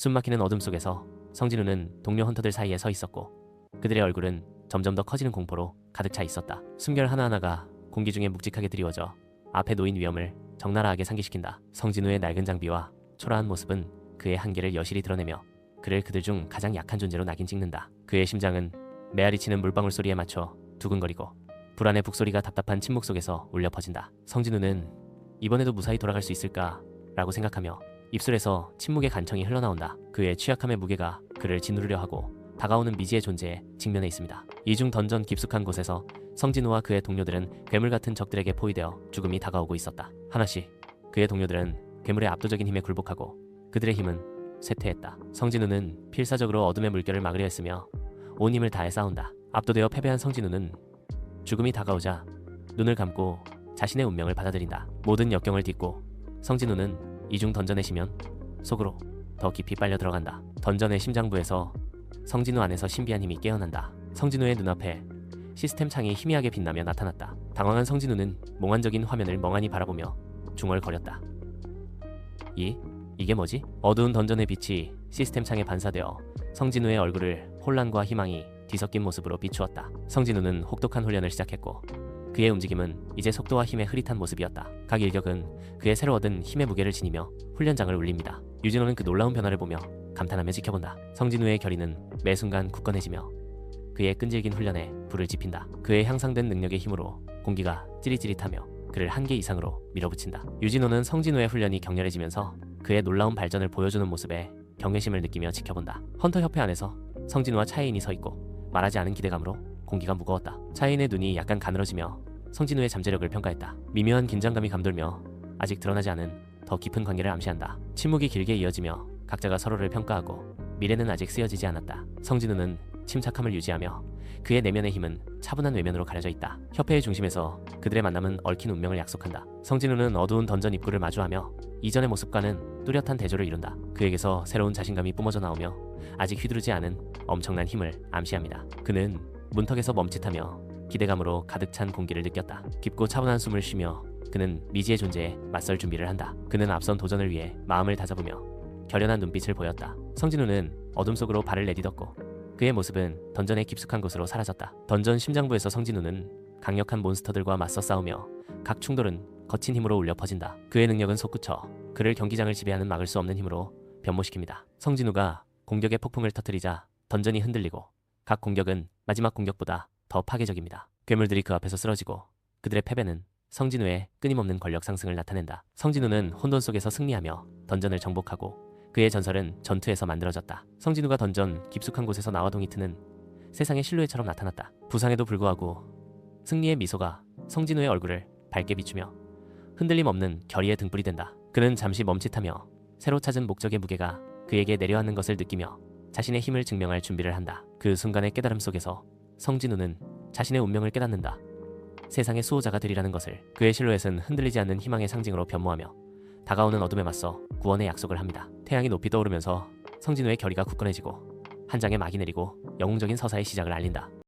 숨막히는 어둠 속에서 성진우는 동료 헌터들 사이에 서 있었고 그들의 얼굴은 점점 더 커지는 공포로 가득 차 있었다. 숨결 하나하나가 공기 중에 묵직하게 드리워져 앞에 놓인 위험을 적나라하게 상기시킨다. 성진우의 낡은 장비와 초라한 모습은 그의 한계를 여실히 드러내며 그를 그들 중 가장 약한 존재로 낙인 찍는다. 그의 심장은 메아리 치는 물방울 소리에 맞춰 두근거리고 불안의 북소리가 답답한 침묵 속에서 울려 퍼진다. 성진우는 이번에도 무사히 돌아갈 수 있을까? 라고 생각하며 입술에서 침묵의 간청이 흘러나온다. 그의 취약함의 무게가 그를 짓누르려 하고 다가오는 미지의 존재에 직면해 있습니다. 이중 던전 깊숙한 곳에서 성진우와 그의 동료들은 괴물 같은 적들에게 포위되어 죽음이 다가오고 있었다. 하나씩 그의 동료들은 괴물의 압도적인 힘에 굴복하고 그들의 힘은 쇠퇴했다. 성진우는 필사적으로 어둠의 물결을 막으려 했으며 온 힘을 다해 싸운다. 압도되어 패배한 성진우는 죽음이 다가오자 눈을 감고 자신의 운명을 받아들인다. 모든 역경을 딛고 성진우는 이중 던전의 심연 속으로 더 깊이 빨려 들어간다. 던전의 심장부에서 성진우 안에서 신비한 힘이 깨어난다. 성진우의 눈앞에 시스템 창이 희미하게 빛나며 나타났다. 당황한 성진우는 몽환적인 화면을 멍하니 바라보며 중얼거렸다. 이게 뭐지? 어두운 던전의 빛이 시스템 창에 반사되어 성진우의 얼굴을 혼란과 희망이 뒤섞인 모습으로 비추었다. 성진우는 혹독한 훈련을 시작했고 그의 움직임은 이제 속도와 힘의 흐릿한 모습이었다. 각 일격은 그의 새로 얻은 힘의 무게를 지니며 훈련장을 울립니다. 유진호는 그 놀라운 변화를 보며 감탄하며 지켜본다. 성진우의 결의는 매 순간 굳건해지며 그의 끈질긴 훈련에 불을 지핀다. 그의 향상된 능력의 힘으로 공기가 찌릿찌릿하며 그를 한계 이상으로 밀어붙인다. 유진호는 성진우의 훈련이 격렬해지면서 그의 놀라운 발전을 보여주는 모습에 경외심을 느끼며 지켜본다. 헌터 협회 안에서 성진우와 차이인이 서 있고 말하지 않은 기대감으로 공기가 무거웠다. 차이인의 눈이 약간 가늘어지며 성진우의 잠재력을 평가했다. 미묘한 긴장감이 감돌며 아직 드러나지 않은 더 깊은 관계를 암시한다. 침묵이 길게 이어지며 각자가 서로를 평가하고 미래는 아직 쓰여지지 않았다. 성진우는 침착함을 유지하며 그의 내면의 힘은 차분한 외면으로 가려져 있다. 협회의 중심에서 그들의 만남은 얽힌 운명을 약속한다. 성진우는 어두운 던전 입구를 마주하며 이전의 모습과는 뚜렷한 대조를 이룬다. 그에게서 새로운 자신감이 뿜어져 나오며 아직 휘두르지 않은 엄청난 힘을 암시합니다. 그는 문턱에서 멈칫하며 기대감으로 가득 찬 공기를 느꼈다. 깊고 차분한 숨을 쉬며 그는 미지의 존재에 맞설 준비를 한다. 그는 앞선 도전을 위해 마음을 다잡으며 결연한 눈빛을 보였다. 성진우는 어둠 속으로 발을 내딛었고 그의 모습은 던전의 깊숙한 곳으로 사라졌다. 던전 심장부에서 성진우는 강력한 몬스터들과 맞서 싸우며 각 충돌은 거친 힘으로 울려 퍼진다. 그의 능력은 솟구쳐 그를 경기장을 지배하는 막을 수 없는 힘으로 변모시킵니다. 성진우가 공격의 폭풍을 터뜨리자 던전이 흔들리고 각 공격은 마지막 공격보다 더 파괴적입니다. 괴물들이 그 앞에서 쓰러지고 그들의 패배는 성진우의 끊임없는 권력 상승을 나타낸다. 성진우는 혼돈 속에서 승리하며 던전을 정복하고 그의 전설은 전투에서 만들어졌다. 성진우가 던전 깊숙한 곳에서 나와동이 트는 세상의 실루엣처럼 나타났다. 부상에도 불구하고 승리의 미소가 성진우의 얼굴을 밝게 비추며 흔들림 없는 결의의 등불이 된다. 그는 잠시 멈칫하며 새로 찾은 목적의 무게가 그에게 내려앉는 것을 느끼며 자신의 힘을 증명할 준비를 한다. 그 순간의 깨달음 속에서 성진우는 자신의 운명을 깨닫는다. 세상의 수호자가 되리라는 것을. 그의 실루엣은 흔들리지 않는 희망의 상징으로 변모하며 다가오는 어둠에 맞서 구원의 약속을 합니다. 태양이 높이 떠오르면서 성진우의 결의가 굳건해지고 한 장의 막이 내리고 영웅적인 서사의 시작을 알린다.